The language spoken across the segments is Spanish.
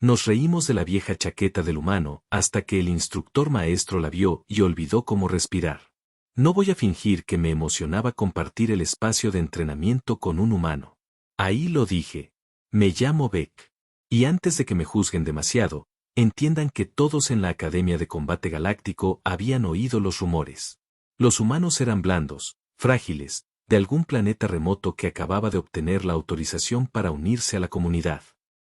Nos reímos de la vieja chaqueta del humano hasta que el instructor maestro la vio y olvidó cómo respirar. No voy a fingir que me emocionaba compartir el espacio de entrenamiento con un humano. Ahí lo dije. Me llamo Beck. Y antes de que me juzguen demasiado, entiendan que todos en la Academia de Combate Galáctico habían oído los rumores. Los humanos eran blandos, frágiles, de algún planeta remoto que acababa de obtener la autorización para unirse a la comunidad.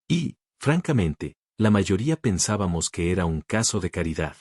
Y, francamente, la mayoría pensábamos que era un caso de caridad.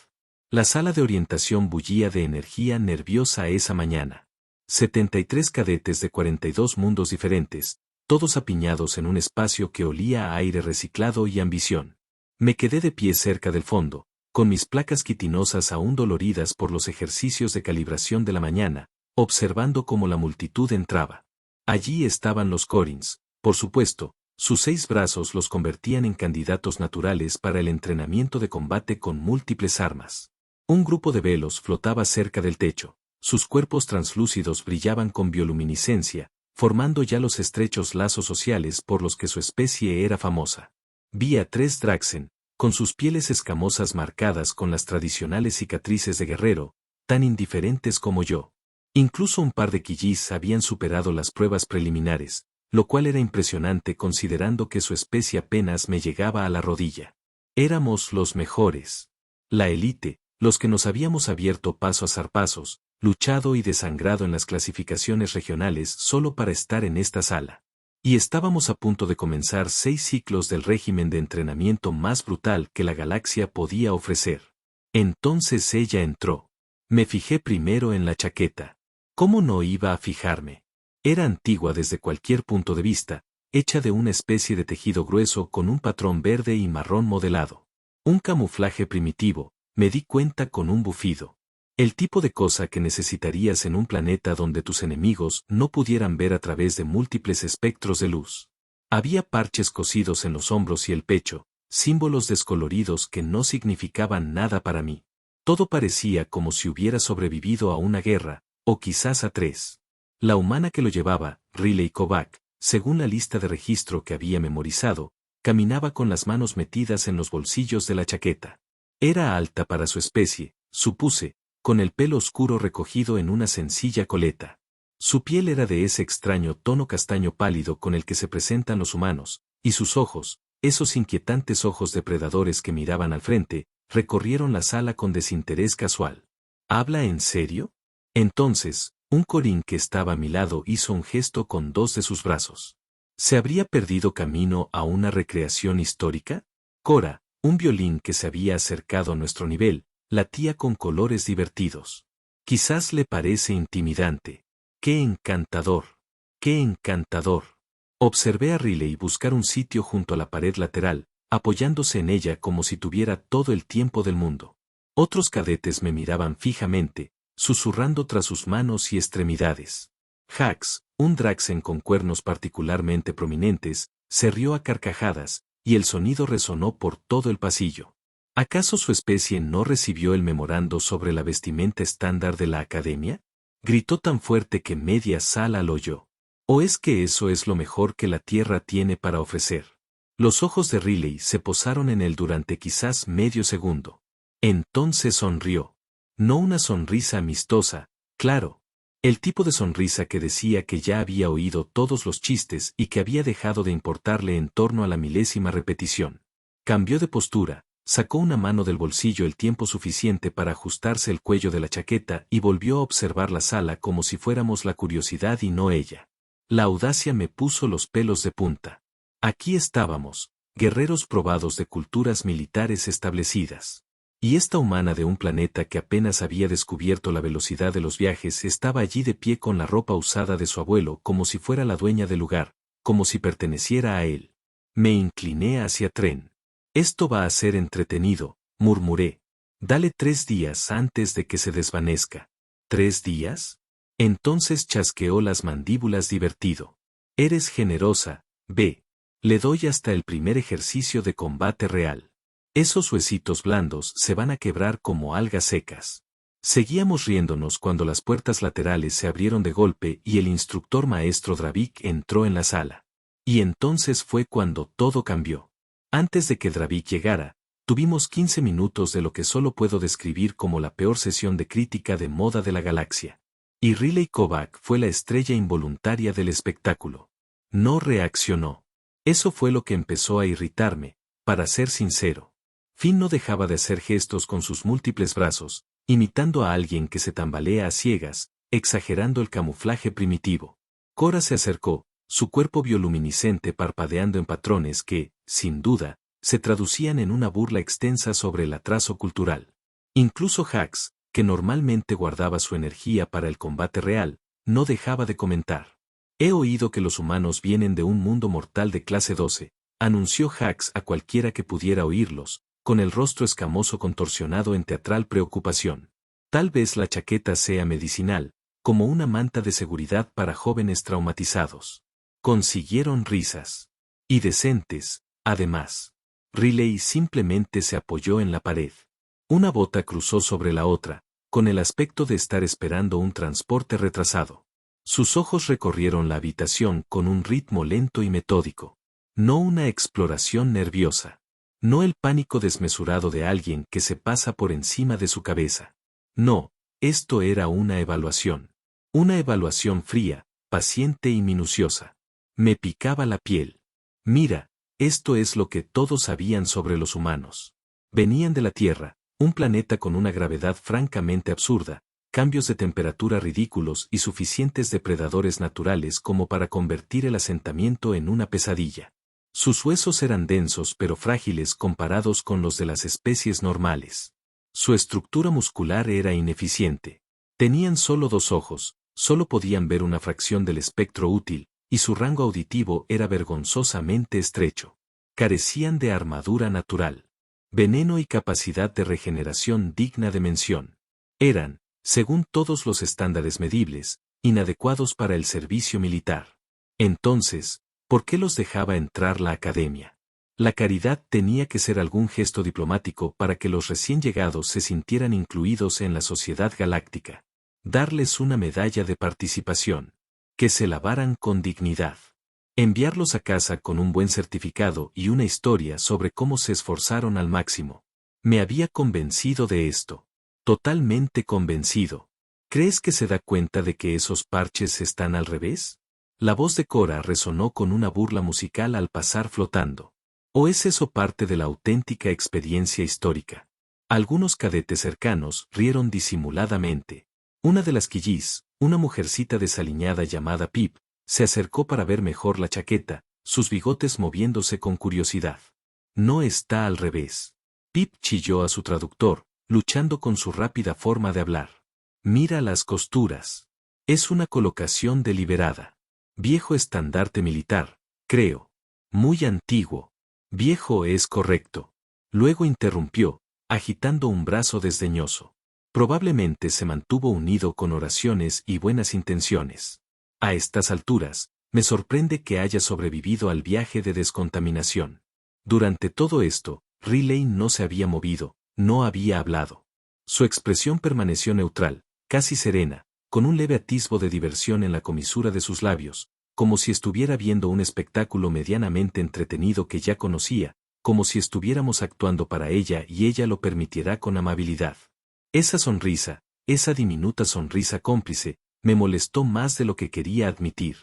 La sala de orientación bullía de energía nerviosa esa mañana. 73 cadetes de 42 mundos diferentes, todos apiñados en un espacio que olía a aire reciclado y ambición. Me quedé de pie cerca del fondo, con mis placas quitinosas aún doloridas por los ejercicios de calibración de la mañana, observando cómo la multitud entraba. Allí estaban los Corins, por supuesto, sus 6 brazos los convertían en candidatos naturales para el entrenamiento de combate con múltiples armas. Un grupo de velos flotaba cerca del techo, sus cuerpos translúcidos brillaban con bioluminiscencia, formando ya los estrechos lazos sociales por los que su especie era famosa. Vi a 3 Draxen, con sus pieles escamosas marcadas con las tradicionales cicatrices de guerrero, tan indiferentes como yo. Incluso un par de Quillis habían superado las pruebas preliminares, lo cual era impresionante considerando que su especie apenas me llegaba a la rodilla. Éramos los mejores. La élite, los que nos habíamos abierto paso a zarpazos, luchado y desangrado en las clasificaciones regionales solo para estar en esta sala. Y estábamos a punto de comenzar 6 ciclos del régimen de entrenamiento más brutal que la galaxia podía ofrecer. Entonces ella entró. Me fijé primero en la chaqueta. ¿Cómo no iba a fijarme? Era antigua desde cualquier punto de vista, hecha de una especie de tejido grueso con un patrón verde y marrón modelado. Un camuflaje primitivo, me di cuenta con un bufido. El tipo de cosa que necesitarías en un planeta donde tus enemigos no pudieran ver a través de múltiples espectros de luz. Había parches cosidos en los hombros y el pecho, símbolos descoloridos que no significaban nada para mí. Todo parecía como si hubiera sobrevivido a una guerra, o quizás a 3. La humana que lo llevaba, Riley Kovac, según la lista de registro que había memorizado, caminaba con las manos metidas en los bolsillos de la chaqueta. Era alta para su especie, supuse, con el pelo oscuro recogido en una sencilla coleta. Su piel era de ese extraño tono castaño pálido con el que se presentan los humanos, y sus ojos, esos inquietantes ojos depredadores que miraban al frente, recorrieron la sala con desinterés casual. ¿Habla en serio? Entonces, un Corin que estaba a mi lado hizo un gesto con 2 de sus brazos. ¿Se habría perdido camino a una recreación histórica? Cora, un violín que se había acercado a nuestro nivel, latía con colores divertidos. Quizás le parece intimidante. ¡Qué encantador! ¡Qué encantador! Observé a Riley buscar un sitio junto a la pared lateral, apoyándose en ella como si tuviera todo el tiempo del mundo. Otros cadetes me miraban fijamente, susurrando tras sus manos y extremidades. Hax, un Draxen con cuernos particularmente prominentes, se rió a carcajadas, y el sonido resonó por todo el pasillo. ¿Acaso su especie no recibió el memorando sobre la vestimenta estándar de la Academia? Gritó tan fuerte que media sala lo oyó. ¿O es que eso es lo mejor que la Tierra tiene para ofrecer? Los ojos de Riley se posaron en él durante quizás medio segundo. Entonces sonrió. No una sonrisa amistosa, claro. El tipo de sonrisa que decía que ya había oído todos los chistes y que había dejado de importarle en torno a la milésima repetición. Cambió de postura, sacó una mano del bolsillo el tiempo suficiente para ajustarse el cuello de la chaqueta y volvió a observar la sala como si fuéramos la curiosidad y no ella. La audacia me puso los pelos de punta. Aquí estábamos, guerreros probados de culturas militares establecidas. Y esta humana de un planeta que apenas había descubierto la velocidad de los viajes estaba allí de pie con la ropa usada de su abuelo como si fuera la dueña del lugar, como si perteneciera a él. Me incliné hacia Tren. Esto va a ser entretenido, murmuré. Dale 3 días antes de que se desvanezca. ¿3 días? Entonces chasqueó las mandíbulas divertido. Eres generosa, ve. Le doy hasta el primer ejercicio de combate real. Esos huesitos blandos se van a quebrar como algas secas. Seguíamos riéndonos cuando las puertas laterales se abrieron de golpe y el instructor maestro Dravik entró en la sala. Y entonces fue cuando todo cambió. Antes de que Dravik llegara, tuvimos 15 minutos de lo que solo puedo describir como la peor sesión de crítica de moda de la galaxia. Y Riley Kovac fue la estrella involuntaria del espectáculo. No reaccionó. Eso fue lo que empezó a irritarme, para ser sincero. Finn no dejaba de hacer gestos con sus múltiples brazos, imitando a alguien que se tambalea a ciegas, exagerando el camuflaje primitivo. Cora se acercó, su cuerpo bioluminiscente parpadeando en patrones que, sin duda, se traducían en una burla extensa sobre el atraso cultural. Incluso Hax, que normalmente guardaba su energía para el combate real, no dejaba de comentar. He oído que los humanos vienen de un mundo mortal de clase 12, anunció Hax a cualquiera que pudiera oírlos, con el rostro escamoso contorsionado en teatral preocupación. Tal vez la chaqueta sea medicinal, como una manta de seguridad para jóvenes traumatizados. Consiguieron risas. Y decentes, además. Riley simplemente se apoyó en la pared. Una bota cruzó sobre la otra, con el aspecto de estar esperando un transporte retrasado. Sus ojos recorrieron la habitación con un ritmo lento y metódico. No una exploración nerviosa. No el pánico desmesurado de alguien que se pasa por encima de su cabeza. No, esto era una evaluación. Una evaluación fría, paciente y minuciosa. Me picaba la piel. Mira, esto es lo que todos sabían sobre los humanos. Venían de la Tierra, un planeta con una gravedad francamente absurda, cambios de temperatura ridículos y suficientes depredadores naturales como para convertir el asentamiento en una pesadilla. Sus huesos eran densos pero frágiles comparados con los de las especies normales. Su estructura muscular era ineficiente. Tenían solo 2 ojos, solo podían ver una fracción del espectro útil, y su rango auditivo era vergonzosamente estrecho. Carecían de armadura natural, veneno y capacidad de regeneración digna de mención. Eran, según todos los estándares medibles, inadecuados para el servicio militar. Entonces, ¿por qué los dejaba entrar la academia? La caridad tenía que ser algún gesto diplomático para que los recién llegados se sintieran incluidos en la sociedad galáctica. Darles una medalla de participación. Que se lavaran con dignidad. Enviarlos a casa con un buen certificado y una historia sobre cómo se esforzaron al máximo. Me había convencido de esto. Totalmente convencido. ¿Crees que se da cuenta de que esos parches están al revés? La voz de Cora resonó con una burla musical al pasar flotando. ¿O es eso parte de la auténtica experiencia histórica? Algunos cadetes cercanos rieron disimuladamente. Una de las quillís, una mujercita desaliñada llamada Pip, se acercó para ver mejor la chaqueta, sus bigotes moviéndose con curiosidad. No está al revés. Pip chilló a su traductor, luchando con su rápida forma de hablar. Mira las costuras. Es una colocación deliberada. Viejo estandarte militar, creo. Muy antiguo. Viejo es correcto. Luego interrumpió, agitando un brazo desdeñoso. Probablemente se mantuvo unido con oraciones y buenas intenciones. A estas alturas, me sorprende que haya sobrevivido al viaje de descontaminación. Durante todo esto, Riley no se había movido, no había hablado. Su expresión permaneció neutral, casi serena, con un leve atisbo de diversión en la comisura de sus labios, como si estuviera viendo un espectáculo medianamente entretenido que ya conocía, como si estuviéramos actuando para ella y ella lo permitirá con amabilidad. Esa sonrisa, esa diminuta sonrisa cómplice, me molestó más de lo que quería admitir.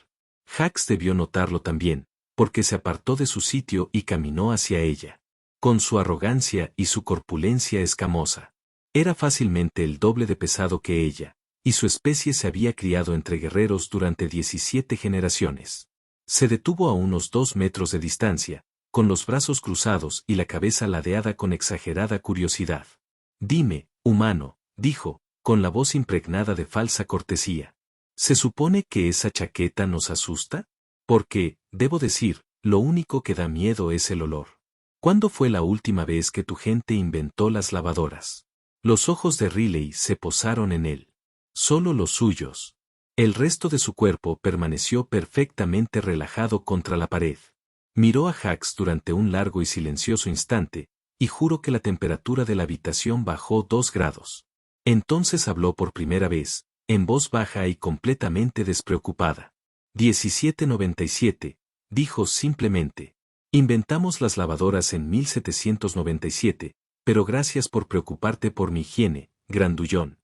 Hax debió notarlo también, porque se apartó de su sitio y caminó hacia ella. Con su arrogancia y su corpulencia escamosa. Era fácilmente el doble de pesado que ella, y su especie se había criado entre guerreros durante 17 generaciones. Se detuvo a unos 2 metros de distancia, con los brazos cruzados y la cabeza ladeada con exagerada curiosidad. Dime, humano, dijo, con la voz impregnada de falsa cortesía. ¿Se supone que esa chaqueta nos asusta? Porque, debo decir, lo único que da miedo es el olor. ¿Cuándo fue la última vez que tu gente inventó las lavadoras? Los ojos de Riley se posaron en él. Solo los suyos. El resto de su cuerpo permaneció perfectamente relajado contra la pared. Miró a Hax durante un largo y silencioso instante, y juro que la temperatura de la habitación bajó 2 grados. Entonces habló por primera vez, en voz baja y completamente despreocupada. 1797, dijo simplemente. Inventamos las lavadoras en 1797, pero gracias por preocuparte por mi higiene, grandullón.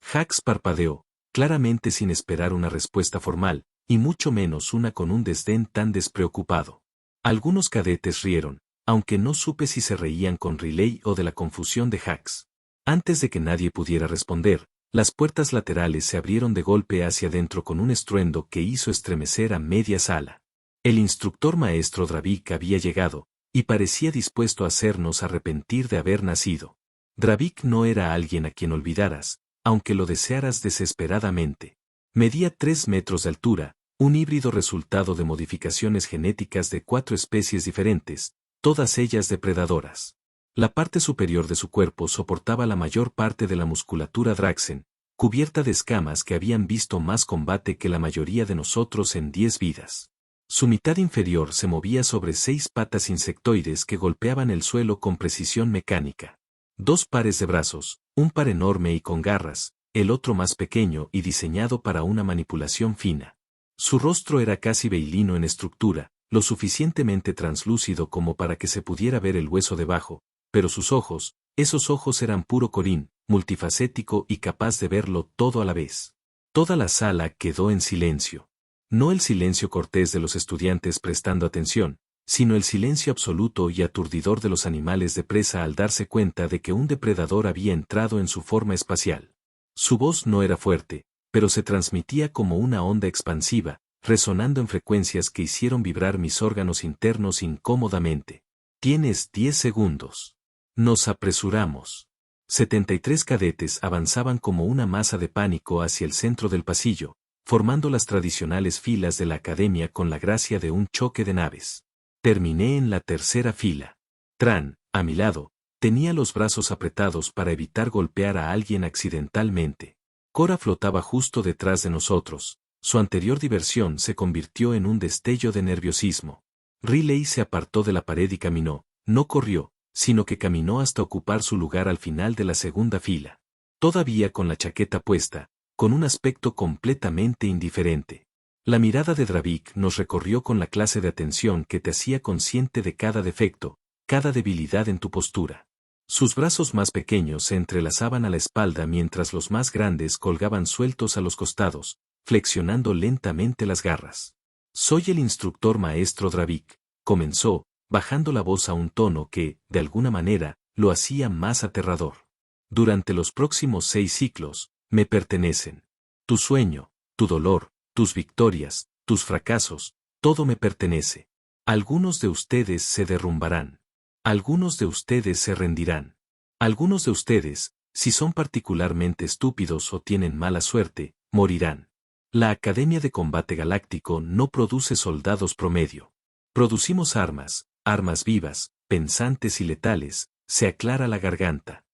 Jax parpadeó, claramente sin esperar una respuesta formal, y mucho menos una con un desdén tan despreocupado. Algunos cadetes rieron, aunque no supe si se reían con Riley o de la confusión de Jax. Antes de que nadie pudiera responder, las puertas laterales se abrieron de golpe hacia adentro con un estruendo que hizo estremecer a media sala. El instructor maestro Dravik había llegado, y parecía dispuesto a hacernos arrepentir de haber nacido. Dravik no era alguien a quien olvidaras, aunque lo desearas desesperadamente. Medía 3 metros de altura, un híbrido resultado de modificaciones genéticas de 4 especies diferentes, todas ellas depredadoras. La parte superior de su cuerpo soportaba la mayor parte de la musculatura Draxen, cubierta de escamas que habían visto más combate que la mayoría de nosotros en 10 vidas. Su mitad inferior se movía sobre 6 patas insectoides que golpeaban el suelo con precisión mecánica. 2 pares de brazos, un par enorme y con garras, el otro más pequeño y diseñado para una manipulación fina. Su rostro era casi beilino en estructura, lo suficientemente translúcido como para que se pudiera ver el hueso debajo, pero sus ojos, esos ojos eran puro corín, multifacético y capaz de verlo todo a la vez. Toda la sala quedó en silencio. No el silencio cortés de los estudiantes prestando atención, sino el silencio absoluto y aturdidor de los animales de presa al darse cuenta de que un depredador había entrado en su forma espacial. Su voz no era fuerte, pero se transmitía como una onda expansiva, resonando en frecuencias que hicieron vibrar mis órganos internos incómodamente. Tienes 10 segundos. Nos apresuramos. 73 cadetes avanzaban como una masa de pánico hacia el centro del pasillo, formando las tradicionales filas de la academia con la gracia de un choque de naves. Terminé en la tercera fila. Tran, a mi lado, tenía los brazos apretados para evitar golpear a alguien accidentalmente. Cora flotaba justo detrás de nosotros. Su anterior diversión se convirtió en un destello de nerviosismo. Riley se apartó de la pared y caminó, no corrió, sino que caminó hasta ocupar su lugar al final de la segunda fila. Todavía con la chaqueta puesta, con un aspecto completamente indiferente. La mirada de Dravik nos recorrió con la clase de atención que te hacía consciente de cada defecto, cada debilidad en tu postura. Sus brazos más pequeños se entrelazaban a la espalda mientras los más grandes colgaban sueltos a los costados, flexionando lentamente las garras. Soy el instructor maestro Dravik, comenzó, bajando la voz a un tono que, de alguna manera, lo hacía más aterrador. Durante los próximos 6 ciclos, me pertenecen. Tu sueño, tu dolor, tus victorias, tus fracasos, todo me pertenece. Algunos de ustedes se derrumbarán. Algunos de ustedes se rendirán. Algunos de ustedes, si son particularmente estúpidos o tienen mala suerte, morirán. La Academia de Combate Galáctico no produce soldados promedio. Producimos armas, armas vivas, pensantes y letales, se aclara la garganta.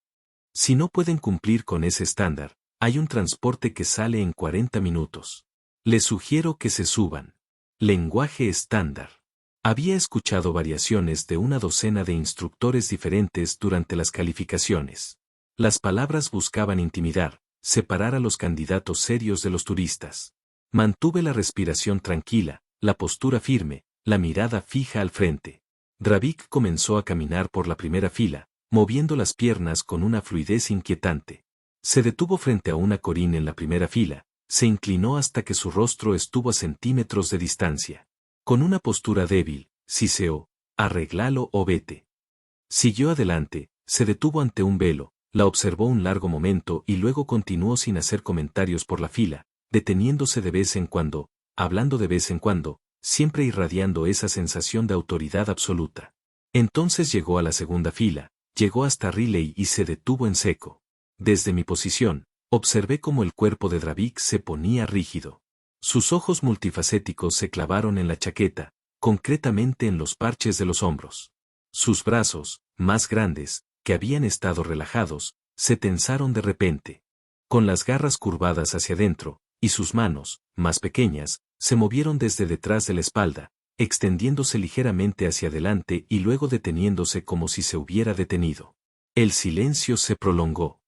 Si no pueden cumplir con ese estándar, hay un transporte que sale en 40 minutos. Les sugiero que se suban. Lenguaje estándar. Había escuchado variaciones de una docena de instructores diferentes durante las calificaciones. Las palabras buscaban intimidar, separar a los candidatos serios de los turistas. Mantuve la respiración tranquila, la postura firme, la mirada fija al frente. Dravik comenzó a caminar por la primera fila, moviendo las piernas con una fluidez inquietante. Se detuvo frente a una Corín en la primera fila, se inclinó hasta que su rostro estuvo a centímetros de distancia. Con una postura débil, siseó, arréglalo o vete. Siguió adelante, se detuvo ante un velo, la observó un largo momento y luego continuó sin hacer comentarios por la fila, deteniéndose de vez en cuando, hablando de vez en cuando, siempre irradiando esa sensación de autoridad absoluta. Entonces llegó a la segunda fila, llegó hasta Riley y se detuvo en seco. Desde mi posición, observé cómo el cuerpo de Dravik se ponía rígido. Sus ojos multifacéticos se clavaron en la chaqueta, concretamente en los parches de los hombros. Sus brazos, más grandes, que habían estado relajados, se tensaron de repente. Con las garras curvadas hacia adentro, y sus manos, más pequeñas, se movieron desde detrás de la espalda, extendiéndose ligeramente hacia adelante y luego deteniéndose como si se hubiera detenido. El silencio se prolongó.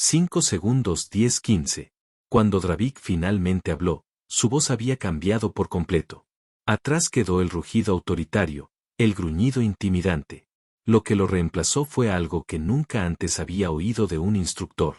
5 segundos 10-15. Cuando Dravik finalmente habló, su voz había cambiado por completo. Atrás quedó el rugido autoritario, el gruñido intimidante. Lo que lo reemplazó fue algo que nunca antes había oído de un instructor.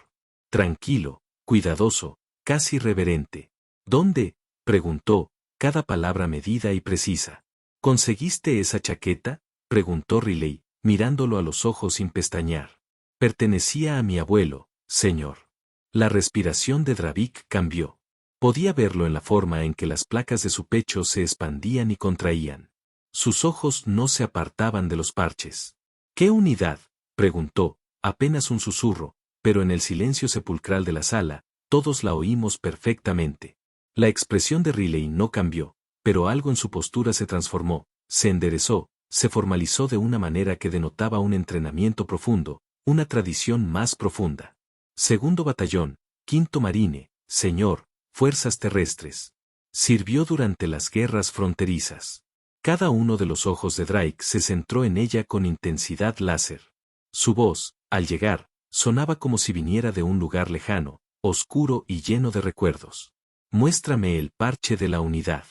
Tranquilo, cuidadoso, casi reverente. ¿Dónde?, preguntó, cada palabra medida y precisa. ¿Conseguiste esa chaqueta?, preguntó Riley, mirándolo a los ojos sin pestañear. Pertenecía a mi abuelo, señor. La respiración de Dravik cambió. Podía verlo en la forma en que las placas de su pecho se expandían y contraían. Sus ojos no se apartaban de los parches. ¿Qué unidad?, preguntó, apenas un susurro, pero en el silencio sepulcral de la sala, todos la oímos perfectamente. La expresión de Riley no cambió, pero algo en su postura se transformó, se enderezó, se formalizó de una manera que denotaba un entrenamiento profundo, una tradición más profunda. Segundo batallón, quinto marine, señor, fuerzas terrestres. Sirvió durante las guerras fronterizas. Cada uno de los ojos de Drake se centró en ella con intensidad láser. Su voz, al llegar, sonaba como si viniera de un lugar lejano, oscuro y lleno de recuerdos. Muéstrame el parche de la unidad.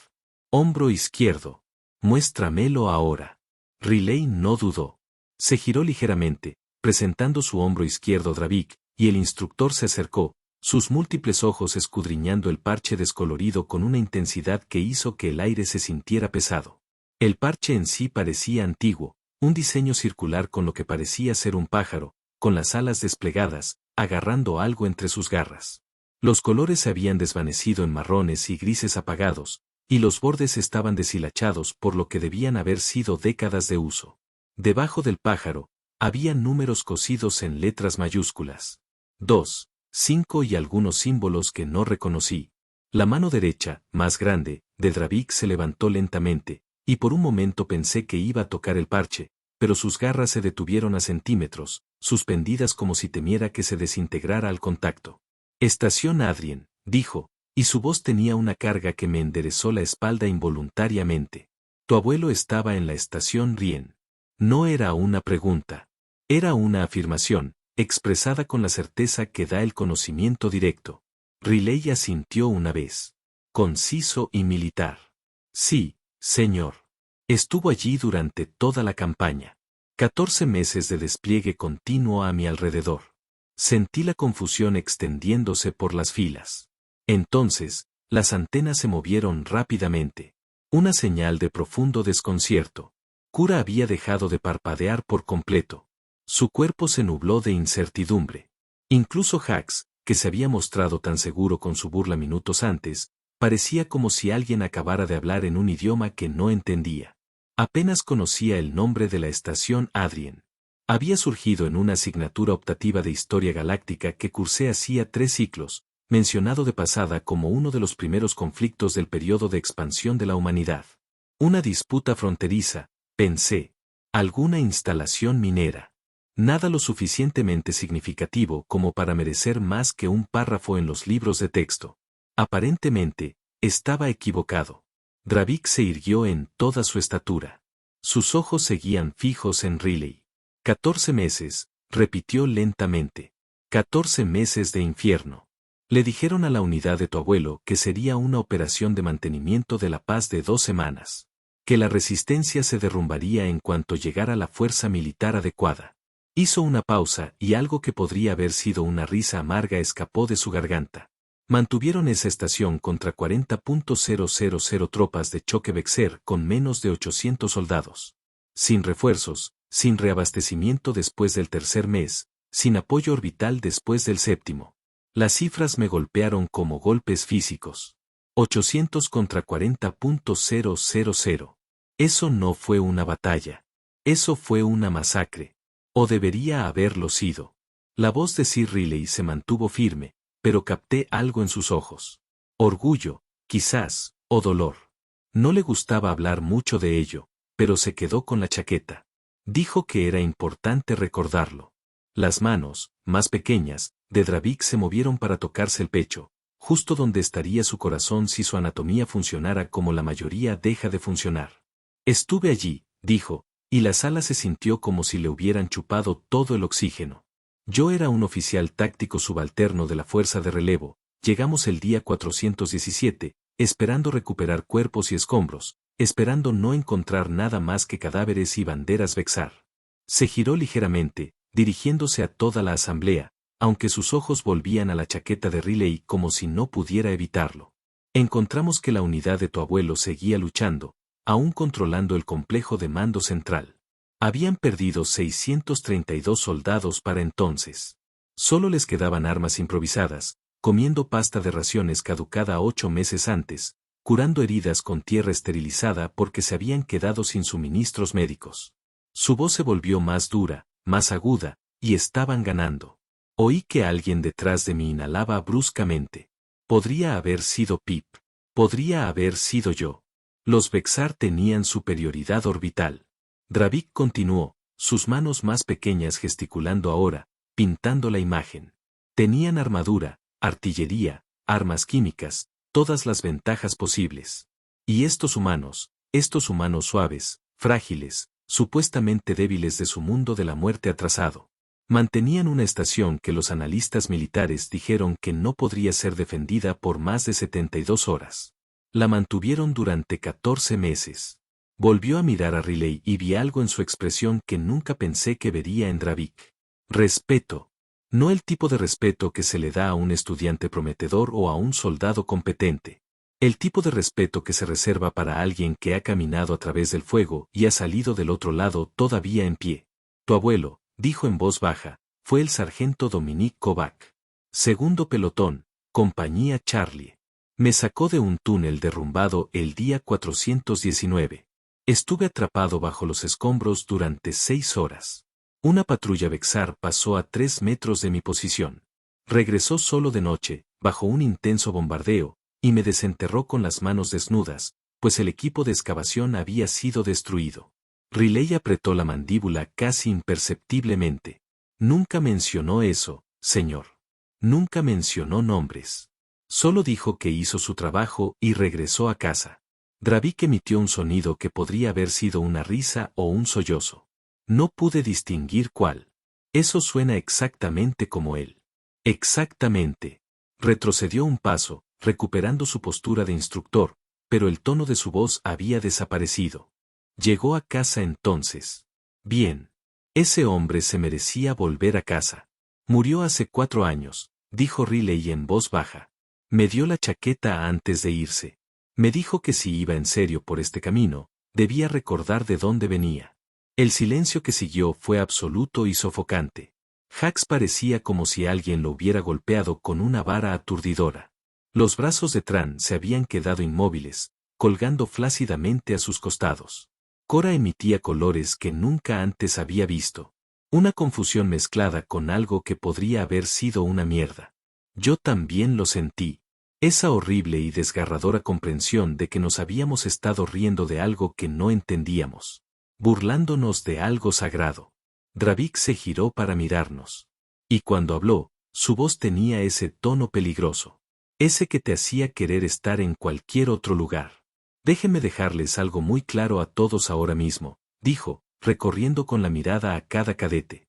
Hombro izquierdo. Muéstramelo ahora. Riley no dudó. Se giró ligeramente, presentando su hombro izquierdo a Dravik, y el instructor se acercó, sus múltiples ojos escudriñando el parche descolorido con una intensidad que hizo que el aire se sintiera pesado. El parche en sí parecía antiguo, un diseño circular con lo que parecía ser un pájaro, con las alas desplegadas, agarrando algo entre sus garras. Los colores se habían desvanecido en marrones y grises apagados, y los bordes estaban deshilachados por lo que debían haber sido décadas de uso. Debajo del pájaro, había números cosidos en letras mayúsculas. 2, 5 y algunos símbolos que no reconocí. La mano derecha, más grande, de Dravik se levantó lentamente, y por un momento pensé que iba a tocar el parche, pero sus garras se detuvieron a centímetros, suspendidas como si temiera que se desintegrara al contacto. Estación Adrien, dijo, y su voz tenía una carga que me enderezó la espalda involuntariamente. Tu abuelo estaba en la estación Rien. No era una pregunta. Era una afirmación, expresada con la certeza que da el conocimiento directo. Riley asintió una vez. Conciso y militar. Sí, señor. Estuvo allí durante toda la campaña. 14 meses de despliegue continuo a mi alrededor. Sentí la confusión extendiéndose por las filas. Entonces, las antenas se movieron rápidamente. Una señal de profundo desconcierto. Kura había dejado de parpadear por completo. Su cuerpo se nubló de incertidumbre. Incluso Hax, que se había mostrado tan seguro con su burla minutos antes, parecía como si alguien acabara de hablar en un idioma que no entendía. Apenas conocía el nombre de la estación Adrien. Había surgido en una asignatura optativa de Historia Galáctica que cursé hacía 3 ciclos, mencionado de pasada como uno de los primeros conflictos del periodo de expansión de la humanidad. Una disputa fronteriza, pensé. Alguna instalación minera. Nada lo suficientemente significativo como para merecer más que un párrafo en los libros de texto. Aparentemente, estaba equivocado. Dravik se irguió en toda su estatura. Sus ojos seguían fijos en Riley. 14 meses, repitió lentamente. 14 meses de infierno. Le dijeron a la unidad de tu abuelo que sería una operación de mantenimiento de la paz de 2 semanas. Que la resistencia se derrumbaría en cuanto llegara la fuerza militar adecuada. Hizo una pausa y algo que podría haber sido una risa amarga escapó de su garganta. Mantuvieron esa estación contra 40.000 tropas de choque Bexer con menos de 800 soldados. Sin refuerzos, sin reabastecimiento después del 3er mes, sin apoyo orbital después del 7º. Las cifras me golpearon como golpes físicos. 800 contra 40.000. Eso no fue una batalla. Eso fue una masacre. O debería haberlo sido. La voz de Sir Riley se mantuvo firme, pero capté algo en sus ojos. Orgullo, quizás, o dolor. No le gustaba hablar mucho de ello, pero se quedó con la chaqueta. Dijo que era importante recordarlo. Las manos, más pequeñas, de Dravik se movieron para tocarse el pecho, justo donde estaría su corazón si su anatomía funcionara como la mayoría deja de funcionar. Estuve allí, dijo, y la sala se sintió como si le hubieran chupado todo el oxígeno. Yo era un oficial táctico subalterno de la fuerza de relevo, llegamos el día 417, esperando recuperar cuerpos y escombros, esperando no encontrar nada más que cadáveres y banderas Vexar. Se giró ligeramente, dirigiéndose a toda la asamblea, aunque sus ojos volvían a la chaqueta de Riley como si no pudiera evitarlo. Encontramos que la unidad de tu abuelo seguía luchando, aún controlando el complejo de mando central. Habían perdido 632 soldados para entonces. Solo les quedaban armas improvisadas, comiendo pasta de raciones caducada 8 meses antes, curando heridas con tierra esterilizada porque se habían quedado sin suministros médicos. Su voz se volvió más dura, más aguda, y estaban ganando. Oí que alguien detrás de mí inhalaba bruscamente. Podría haber sido Pip. Podría haber sido yo. Los Vexar tenían superioridad orbital. Dravik continuó, sus manos más pequeñas gesticulando ahora, pintando la imagen. Tenían armadura, artillería, armas químicas, todas las ventajas posibles. Y estos humanos suaves, frágiles, supuestamente débiles de su mundo de la muerte atrasado, mantenían una estación que los analistas militares dijeron que no podría ser defendida por más de 72 horas. La mantuvieron durante 14 meses. Volvió a mirar a Riley y vi algo en su expresión que nunca pensé que vería en Dravik. Respeto. No el tipo de respeto que se le da a un estudiante prometedor o a un soldado competente. El tipo de respeto que se reserva para alguien que ha caminado a través del fuego y ha salido del otro lado todavía en pie. Tu abuelo, dijo en voz baja, fue el sargento Dominique Kovac. Segundo pelotón, compañía Charlie. Me sacó de un túnel derrumbado el día 419. Estuve atrapado bajo los escombros durante 6 horas. Una patrulla Vexar pasó a 3 metros de mi posición. Regresó solo de noche, bajo un intenso bombardeo, y me desenterró con las manos desnudas, pues el equipo de excavación había sido destruido. Riley apretó la mandíbula casi imperceptiblemente. Nunca mencionó eso, señor. Nunca mencionó nombres. Solo dijo que hizo su trabajo y regresó a casa. Dravik emitió un sonido que podría haber sido una risa o un sollozo. No pude distinguir cuál. Eso suena exactamente como él. Exactamente. Retrocedió un paso, recuperando su postura de instructor, pero el tono de su voz había desaparecido. Llegó a casa entonces. Bien. Ese hombre se merecía volver a casa. Murió hace 4 años, dijo Riley en voz baja. Me dio la chaqueta antes de irse. Me dijo que si iba en serio por este camino, debía recordar de dónde venía. El silencio que siguió fue absoluto y sofocante. Hax parecía como si alguien lo hubiera golpeado con una vara aturdidora. Los brazos de Tran se habían quedado inmóviles, colgando flácidamente a sus costados. Cora emitía colores que nunca antes había visto. Una confusión mezclada con algo que podría haber sido una mierda. Yo también lo sentí. Esa horrible y desgarradora comprensión de que nos habíamos estado riendo de algo que no entendíamos. Burlándonos de algo sagrado. Dravik se giró para mirarnos. Y cuando habló, su voz tenía ese tono peligroso. Ese que te hacía querer estar en cualquier otro lugar. Déjenme dejarles algo muy claro a todos ahora mismo, dijo, recorriendo con la mirada a cada cadete.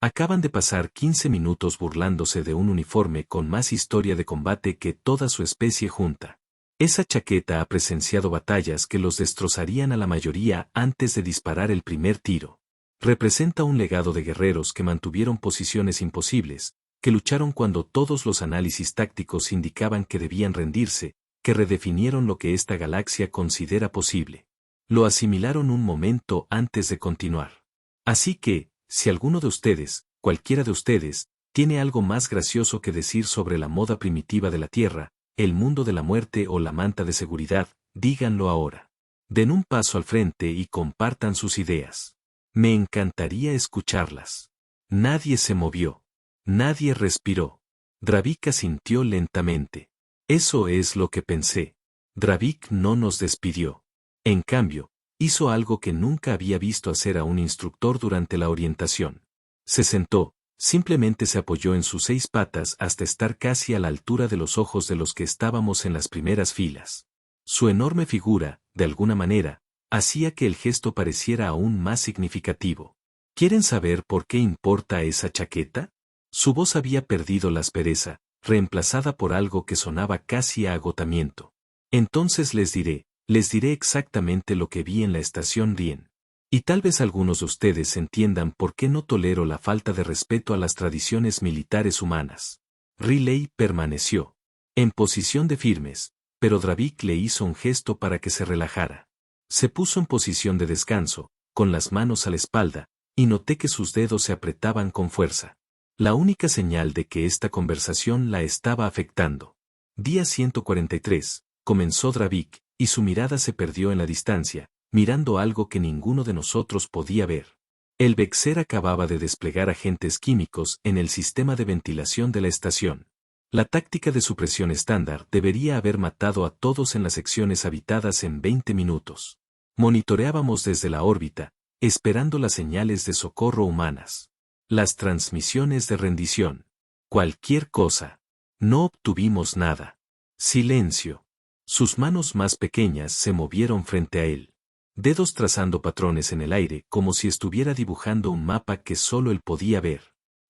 Acaban de pasar 15 minutos burlándose de un uniforme con más historia de combate que toda su especie junta. Esa chaqueta ha presenciado batallas que los destrozarían a la mayoría antes de disparar el primer tiro. Representa un legado de guerreros que mantuvieron posiciones imposibles, que lucharon cuando todos los análisis tácticos indicaban que debían rendirse, que redefinieron lo que esta galaxia considera posible. Lo asimilaron un momento antes de continuar. Así que, si alguno de ustedes, cualquiera de ustedes, tiene algo más gracioso que decir sobre la moda primitiva de la Tierra, el mundo de la muerte o la manta de seguridad, díganlo ahora. Den un paso al frente y compartan sus ideas. Me encantaría escucharlas. Nadie se movió. Nadie respiró. Dravik asintió lentamente. Eso es lo que pensé. Dravik no nos despidió. En cambio, hizo algo que nunca había visto hacer a un instructor durante la orientación. Se sentó, simplemente se apoyó en sus 6 patas hasta estar casi a la altura de los ojos de los que estábamos en las primeras filas. Su enorme figura, de alguna manera, hacía que el gesto pareciera aún más significativo. ¿Quieren saber por qué importa esa chaqueta? Su voz había perdido la aspereza, reemplazada por algo que sonaba casi a agotamiento. Entonces les diré, Les diré exactamente lo que vi en la estación Rien. Y tal vez algunos de ustedes entiendan por qué no tolero la falta de respeto a las tradiciones militares humanas. Riley permaneció en posición de firmes, pero Dravik le hizo un gesto para que se relajara. Se puso en posición de descanso, con las manos a la espalda, y noté que sus dedos se apretaban con fuerza. La única señal de que esta conversación la estaba afectando. Día 143, comenzó Dravik, y su mirada se perdió en la distancia, mirando algo que ninguno de nosotros podía ver. El Vexer acababa de desplegar agentes químicos en el sistema de ventilación de la estación. La táctica de supresión estándar debería haber matado a todos en las secciones habitadas en 20 minutos. Monitoreábamos desde la órbita, esperando las señales de socorro humanas. Las transmisiones de rendición. Cualquier cosa. No obtuvimos nada. Silencio. Sus manos más pequeñas se movieron frente a él. Dedos trazando patrones en el aire como si estuviera dibujando un mapa que solo él podía ver.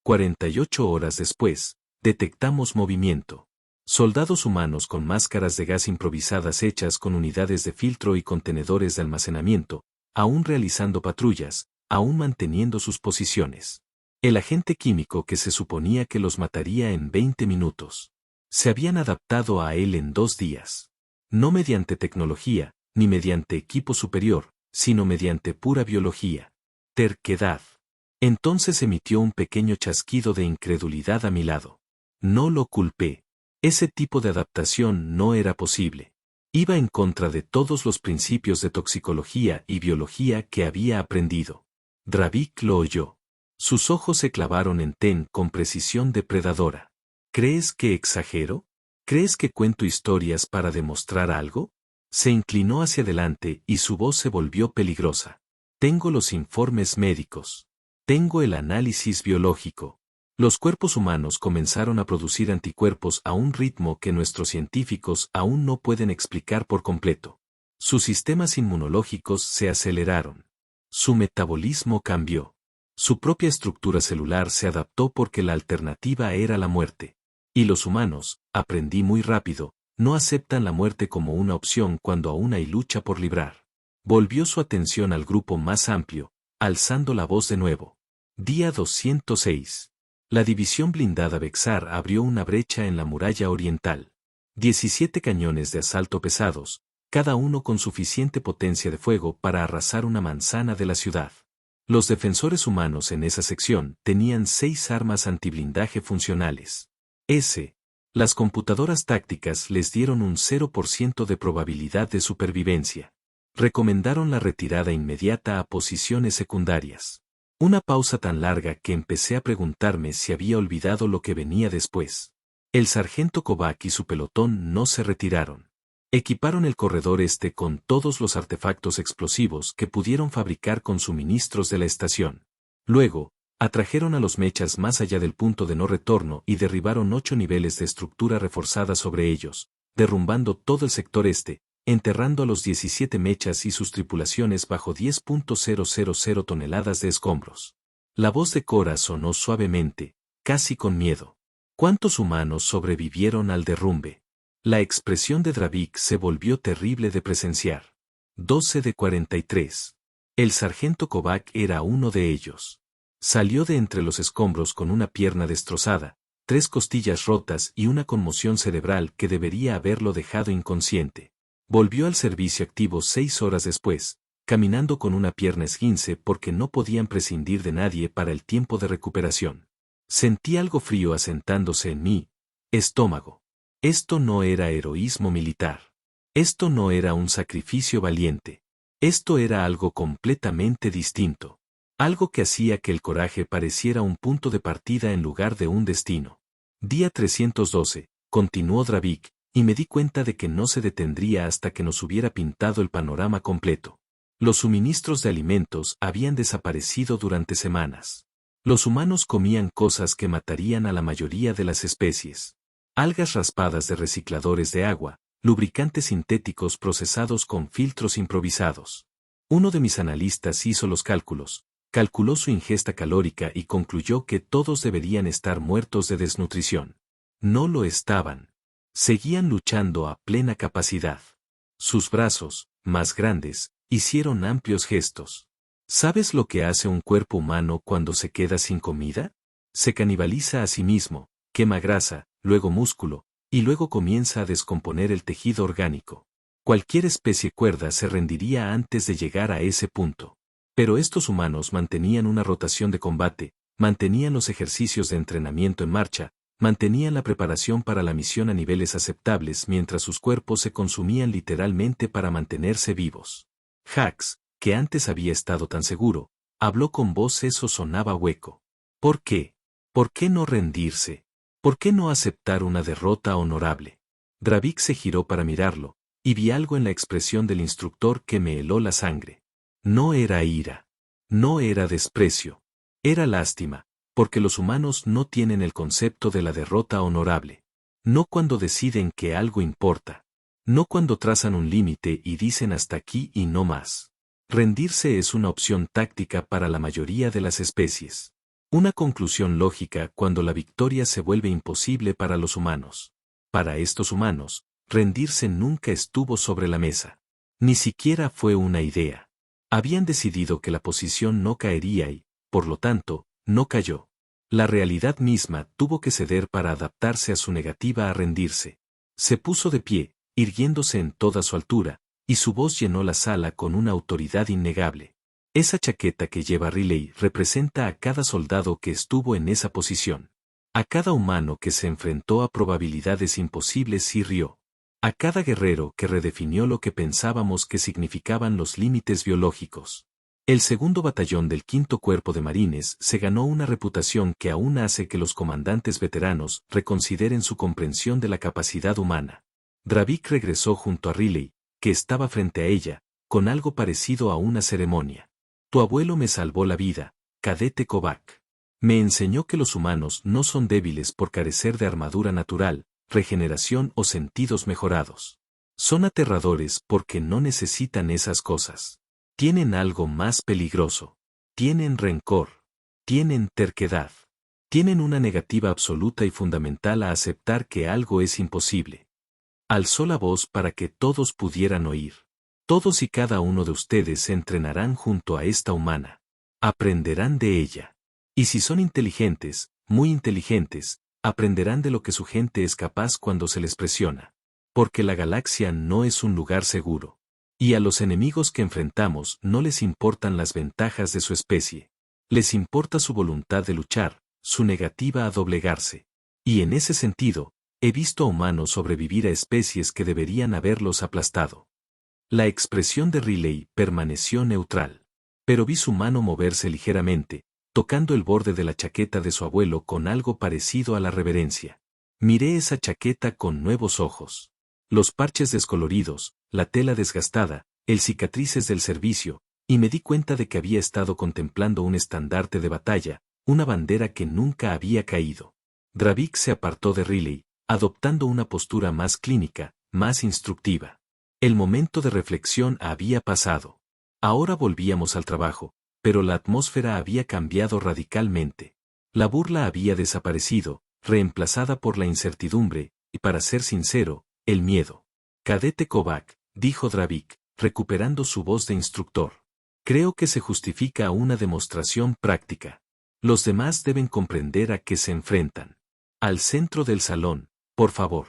48 horas después, detectamos movimiento. Soldados humanos con máscaras de gas improvisadas hechas con unidades de filtro y contenedores de almacenamiento, aún realizando patrullas, aún manteniendo sus posiciones. El agente químico que se suponía que los mataría en 20 minutos. Se habían adaptado a él en 2 días. No mediante tecnología, ni mediante equipo superior, sino mediante pura biología. Terquedad. Entonces emitió un pequeño chasquido de incredulidad a mi lado. No lo culpé. Ese tipo de adaptación no era posible. Iba en contra de todos los principios de toxicología y biología que había aprendido. Dravik lo oyó. Sus ojos se clavaron en Ten con precisión depredadora. ¿Crees que exagero? ¿Crees que cuento historias para demostrar algo? Se inclinó hacia adelante y su voz se volvió peligrosa. Tengo los informes médicos. Tengo el análisis biológico. Los cuerpos humanos comenzaron a producir anticuerpos a un ritmo que nuestros científicos aún no pueden explicar por completo. Sus sistemas inmunológicos se aceleraron. Su metabolismo cambió. Su propia estructura celular se adaptó porque la alternativa era la muerte. Y los humanos, aprendí muy rápido, no aceptan la muerte como una opción cuando aún hay lucha por librar. Volvió su atención al grupo más amplio, alzando la voz de nuevo. Día 206. La división blindada Vexar abrió una brecha en la muralla oriental. 17 cañones de asalto pesados, cada uno con suficiente potencia de fuego para arrasar una manzana de la ciudad. Los defensores humanos en esa sección tenían 6 armas antiblindaje funcionales. Las computadoras tácticas les dieron un 0% de probabilidad de supervivencia. Recomendaron la retirada inmediata a posiciones secundarias. Una pausa tan larga que empecé a preguntarme si había olvidado lo que venía después. El sargento Kovac y su pelotón no se retiraron. Equiparon el corredor este con todos los artefactos explosivos que pudieron fabricar con suministros de la estación. Luego, atrajeron a los mechas más allá del punto de no retorno y derribaron 8 niveles de estructura reforzada sobre ellos, derrumbando todo el sector este, enterrando a los 17 mechas y sus tripulaciones bajo 10.000 toneladas de escombros. La voz de Cora sonó suavemente, casi con miedo. ¿Cuántos humanos sobrevivieron al derrumbe? La expresión de Dravik se volvió terrible de presenciar. 12 de 43. El sargento Kovac era uno de ellos. Salió de entre los escombros con una pierna destrozada, 3 costillas rotas y una conmoción cerebral que debería haberlo dejado inconsciente. Volvió al servicio activo 6 horas después, caminando con una pierna esguince porque no podían prescindir de nadie para el tiempo de recuperación. Sentí algo frío asentándose en mi estómago. Esto no era heroísmo militar. Esto no era un sacrificio valiente. Esto era algo completamente distinto. Algo que hacía que el coraje pareciera un punto de partida en lugar de un destino. Día 312, continuó Dravik, y me di cuenta de que no se detendría hasta que nos hubiera pintado el panorama completo. Los suministros de alimentos habían desaparecido durante semanas. Los humanos comían cosas que matarían a la mayoría de las especies. Algas raspadas de recicladores de agua, lubricantes sintéticos procesados con filtros improvisados. Uno de mis analistas hizo los cálculos, calculó su ingesta calórica y concluyó que todos deberían estar muertos de desnutrición. No lo estaban. Seguían luchando a plena capacidad. Sus brazos, más grandes, hicieron amplios gestos. ¿Sabes lo que hace un cuerpo humano cuando se queda sin comida? Se canibaliza a sí mismo, quema grasa, luego músculo, y luego comienza a descomponer el tejido orgánico. Cualquier especie cuerda se rendiría antes de llegar a ese punto. Pero estos humanos mantenían una rotación de combate, mantenían los ejercicios de entrenamiento en marcha, mantenían la preparación para la misión a niveles aceptables mientras sus cuerpos se consumían literalmente para mantenerse vivos. Hax, que antes había estado tan seguro, habló con voz eso sonaba hueco. ¿Por qué? ¿Por qué no rendirse? ¿Por qué no aceptar una derrota honorable? Dravik se giró para mirarlo, y vi algo en la expresión del instructor que me heló la sangre. No era ira. No era desprecio. Era lástima, porque los humanos no tienen el concepto de la derrota honorable. No cuando deciden que algo importa. No cuando trazan un límite y dicen hasta aquí y no más. Rendirse es una opción táctica para la mayoría de las especies. Una conclusión lógica cuando la victoria se vuelve imposible para los humanos. Para estos humanos, rendirse nunca estuvo sobre la mesa. Ni siquiera fue una idea. Habían decidido que la posición no caería y, por lo tanto, no cayó. La realidad misma tuvo que ceder para adaptarse a su negativa a rendirse. Se puso de pie, irguiéndose en toda su altura, y su voz llenó la sala con una autoridad innegable. Esa chaqueta que lleva Riley representa a cada soldado que estuvo en esa posición. A cada humano que se enfrentó a probabilidades imposibles y rió. A cada guerrero que redefinió lo que pensábamos que significaban los límites biológicos. El segundo batallón del 5º Cuerpo de Marines se ganó una reputación que aún hace que los comandantes veteranos reconsideren su comprensión de la capacidad humana. Dravik regresó junto a Riley, que estaba frente a ella, con algo parecido a una ceremonia. Tu abuelo me salvó la vida, cadete Kovac. Me enseñó que los humanos no son débiles por carecer de armadura natural, regeneración o sentidos mejorados. Son aterradores porque no necesitan esas cosas. Tienen algo más peligroso. Tienen rencor. Tienen terquedad. Tienen una negativa absoluta y fundamental a aceptar que algo es imposible. Alzó la voz para que todos pudieran oír. Todos y cada uno de ustedes se entrenarán junto a esta humana. Aprenderán de ella. Y si son inteligentes, muy inteligentes, aprenderán de lo que su gente es capaz cuando se les presiona. Porque la galaxia no es un lugar seguro. Y a los enemigos que enfrentamos no les importan las ventajas de su especie. Les importa su voluntad de luchar, su negativa a doblegarse. Y en ese sentido, he visto a humanos sobrevivir a especies que deberían haberlos aplastado. La expresión de Riley permaneció neutral. Pero vi su mano moverse ligeramente, tocando el borde de la chaqueta de su abuelo con algo parecido a la reverencia. Miré esa chaqueta con nuevos ojos. Los parches descoloridos, la tela desgastada, el cicatrices del servicio, y me di cuenta de que había estado contemplando un estandarte de batalla, una bandera que nunca había caído. Dravik se apartó de Riley, adoptando una postura más clínica, más instructiva. El momento de reflexión había pasado. Ahora volvíamos al trabajo, pero la atmósfera había cambiado radicalmente. La burla había desaparecido, reemplazada por la incertidumbre, y para ser sincero, el miedo. Cadete Kovac, dijo Dravik, recuperando su voz de instructor. Creo que se justifica una demostración práctica. Los demás deben comprender a qué se enfrentan. Al centro del salón, por favor.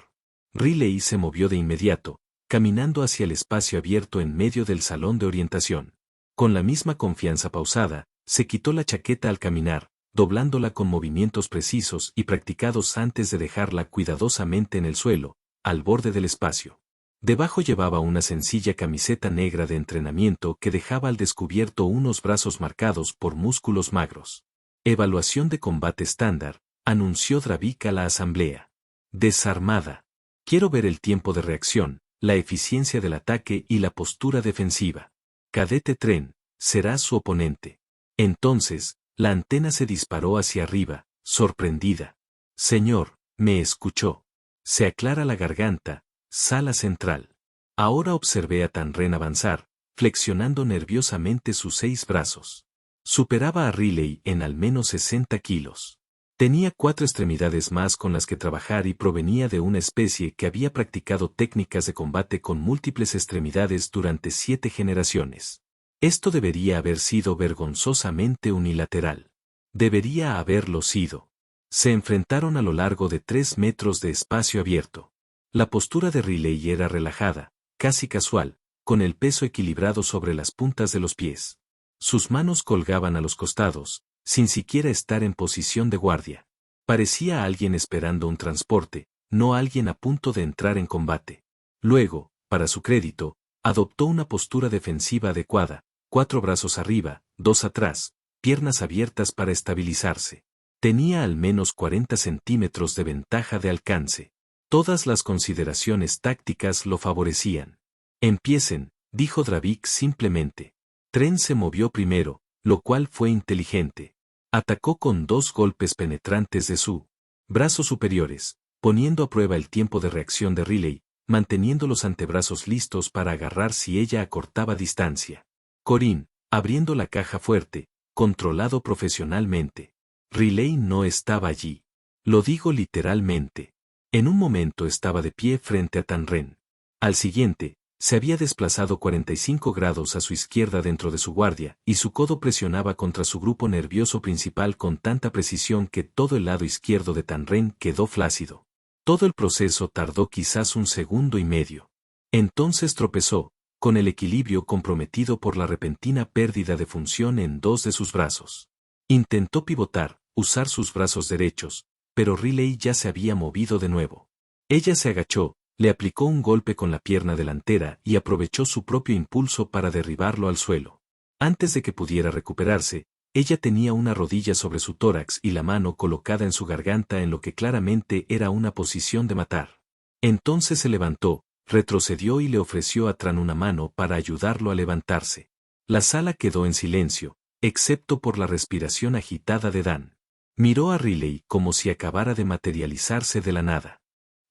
Riley se movió de inmediato, caminando hacia el espacio abierto en medio del salón de orientación. Con la misma confianza pausada, se quitó la chaqueta al caminar, doblándola con movimientos precisos y practicados antes de dejarla cuidadosamente en el suelo, al borde del espacio. Debajo llevaba una sencilla camiseta negra de entrenamiento que dejaba al descubierto unos brazos marcados por músculos magros. Evaluación de combate estándar, anunció Dravik a la asamblea. Desarmada. Quiero ver el tiempo de reacción, la eficiencia del ataque y la postura defensiva. Cadete Tren, será su oponente. Entonces, la antena se disparó hacia arriba, sorprendida. Señor, me escuchó. Se aclara la garganta, sala central. Ahora observé a Tanren avanzar, flexionando nerviosamente sus 6 brazos. Superaba a Riley en al menos 60 kilos. Tenía 4 extremidades más con las que trabajar y provenía de una especie que había practicado técnicas de combate con múltiples extremidades durante 7 generaciones. Esto debería haber sido vergonzosamente unilateral. Debería haberlo sido. Se enfrentaron a lo largo de 3 metros de espacio abierto. La postura de Riley era relajada, casi casual, con el peso equilibrado sobre las puntas de los pies. Sus manos colgaban a los costados, sin siquiera estar en posición de guardia. Parecía alguien esperando un transporte, no alguien a punto de entrar en combate. Luego, para su crédito, adoptó una postura defensiva adecuada, 4 brazos arriba, 2 atrás, piernas abiertas para estabilizarse. Tenía al menos 40 centímetros de ventaja de alcance. Todas las consideraciones tácticas lo favorecían. Empiecen, dijo Dravik simplemente. Tren se movió primero, lo cual fue inteligente. Atacó con 2 golpes penetrantes de su brazos superiores, poniendo a prueba el tiempo de reacción de Riley, manteniendo los antebrazos listos para agarrar si ella acortaba distancia. Corín, abriendo la caja fuerte, controlado profesionalmente. Riley no estaba allí. Lo digo literalmente. En un momento estaba de pie frente a Tanren. Al siguiente, se había desplazado 45 grados a su izquierda dentro de su guardia, y su codo presionaba contra su grupo nervioso principal con tanta precisión que todo el lado izquierdo de Tanren quedó flácido. Todo el proceso tardó quizás 1 segundo y medio. Entonces tropezó, con el equilibrio comprometido por la repentina pérdida de función en 2 de sus brazos. Intentó pivotar, usar sus brazos derechos, pero Riley ya se había movido de nuevo. Ella se agachó, le aplicó un golpe con la pierna delantera y aprovechó su propio impulso para derribarlo al suelo. Antes de que pudiera recuperarse, ella tenía una rodilla sobre su tórax y la mano colocada en su garganta en lo que claramente era una posición de matar. Entonces se levantó, retrocedió y le ofreció a Tran una mano para ayudarlo a levantarse. La sala quedó en silencio, excepto por la respiración agitada de Dan. Miró a Riley como si acabara de materializarse de la nada.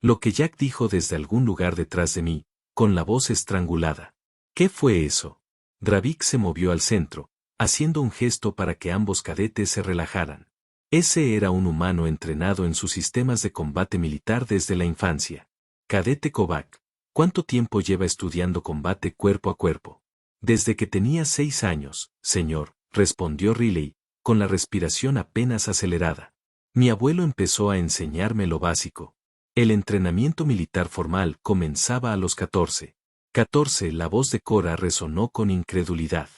Lo que Jack dijo desde algún lugar detrás de mí, con la voz estrangulada. ¿Qué fue eso? Dravik se movió al centro, haciendo un gesto para que ambos cadetes se relajaran. Ese era un humano entrenado en sus sistemas de combate militar desde la infancia. Cadete Kovac, ¿cuánto tiempo lleva estudiando combate cuerpo a cuerpo? Desde que tenía 6 años, señor, respondió Riley, con la respiración apenas acelerada. Mi abuelo empezó a enseñarme lo básico. El entrenamiento militar formal comenzaba a los 14. 14. La voz de Cora resonó con incredulidad.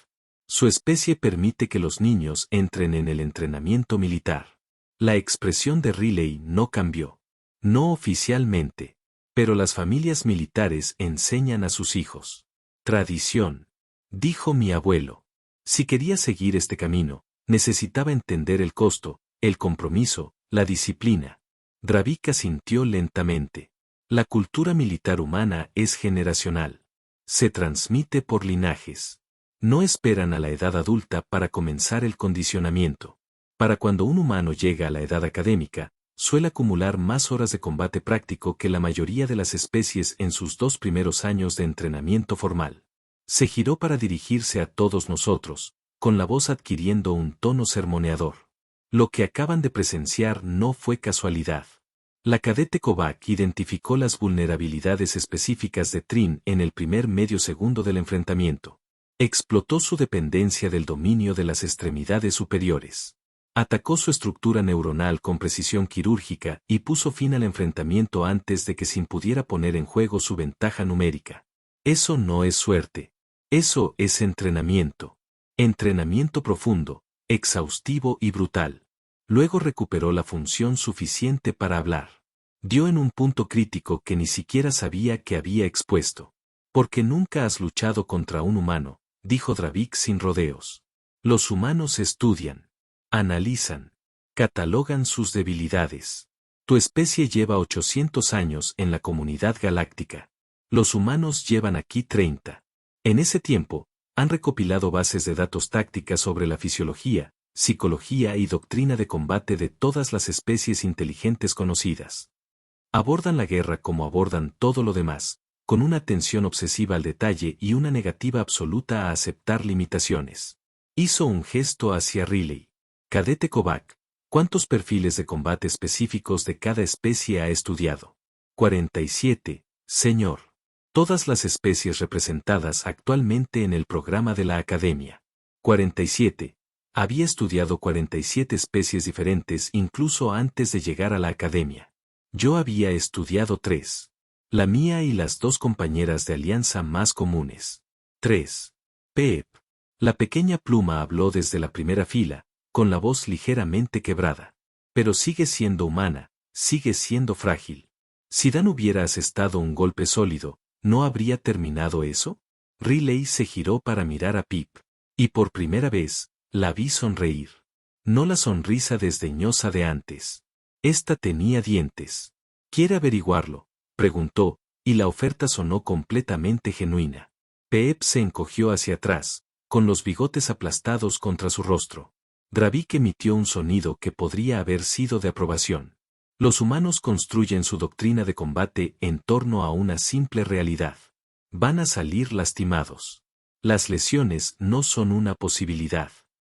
Su especie permite que los niños entren en el entrenamiento militar. La expresión de Riley no cambió. No oficialmente. Pero las familias militares enseñan a sus hijos. Tradición. Dijo mi abuelo. Si quería seguir este camino, necesitaba entender el costo, el compromiso, la disciplina. Dravik asintió lentamente. La cultura militar humana es generacional. Se transmite por linajes. No esperan a la edad adulta para comenzar el condicionamiento. Para cuando un humano llega a la edad académica, suele acumular más horas de combate práctico que la mayoría de las especies en sus 2 primeros años de entrenamiento formal. Se giró para dirigirse a todos nosotros, con la voz adquiriendo un tono sermoneador. Lo que acaban de presenciar no fue casualidad. La cadete Kovac identificó las vulnerabilidades específicas de Trin en el primer medio segundo del enfrentamiento. Explotó su dependencia del dominio de las extremidades superiores. Atacó su estructura neuronal con precisión quirúrgica y puso fin al enfrentamiento antes de que Sin pudiera poner en juego su ventaja numérica. Eso no es suerte. Eso es entrenamiento. Entrenamiento profundo, exhaustivo y brutal. Luego recuperó la función suficiente para hablar. Dio en un punto crítico que ni siquiera sabía que había expuesto. Porque nunca has luchado contra un humano, dijo Dravik sin rodeos. Los humanos estudian, analizan, catalogan sus debilidades. Tu especie lleva 800 años en la comunidad galáctica. Los humanos llevan aquí 30. En ese tiempo, han recopilado bases de datos tácticas sobre la fisiología, psicología y doctrina de combate de todas las especies inteligentes conocidas. Abordan la guerra como abordan todo lo demás, con una atención obsesiva al detalle y una negativa absoluta a aceptar limitaciones. Hizo un gesto hacia Riley. Cadete Kovac, ¿Cuántos perfiles de combate específicos de cada especie ha estudiado? 47, señor. Todas las especies representadas actualmente en el programa de la Academia. 47. Había estudiado 47 especies diferentes incluso antes de llegar a la Academia. Yo había estudiado 3. La mía y las 2 compañeras de alianza más comunes. 3. Pep. La pequeña pluma habló desde la primera fila, con la voz ligeramente quebrada. Pero sigue siendo humana, sigue siendo frágil. Si Dan hubiera asestado un golpe sólido, ¿no habría terminado eso? Riley se giró para mirar a Pip. Y por primera vez, la vi sonreír. No la sonrisa desdeñosa de antes. Esta tenía dientes. ¿Quiere averiguarlo?, preguntó, y la oferta sonó completamente genuina. Pep se encogió hacia atrás, con los bigotes aplastados contra su rostro. Dravik emitió un sonido que podría haber sido de aprobación. Los humanos construyen su doctrina de combate en torno a una simple realidad. Van a salir lastimados. Las lesiones no son una posibilidad.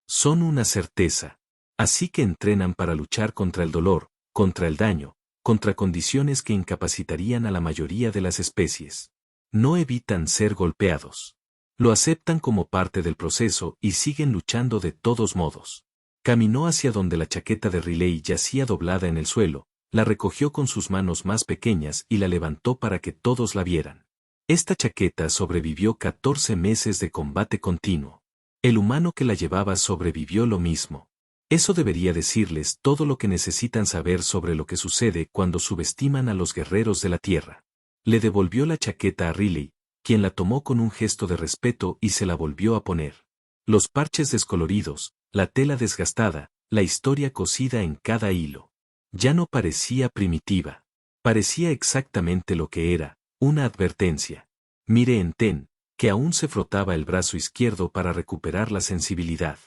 Son una certeza. Así que entrenan para luchar contra el dolor, contra el daño, contra condiciones que incapacitarían a la mayoría de las especies. No evitan ser golpeados. Lo aceptan como parte del proceso y siguen luchando de todos modos. Caminó hacia donde la chaqueta de Riley yacía doblada en el suelo, la recogió con sus manos más pequeñas y la levantó para que todos la vieran. Esta chaqueta sobrevivió 14 meses de combate continuo. El humano que la llevaba sobrevivió lo mismo. Eso debería decirles todo lo que necesitan saber sobre lo que sucede cuando subestiman a los guerreros de la Tierra. Le devolvió la chaqueta a Riley, quien la tomó con un gesto de respeto y se la volvió a poner. Los parches descoloridos, la tela desgastada, la historia cosida en cada hilo. Ya no parecía primitiva. Parecía exactamente lo que era, una advertencia. Mire en Ten, que aún se frotaba el brazo izquierdo para recuperar la sensibilidad.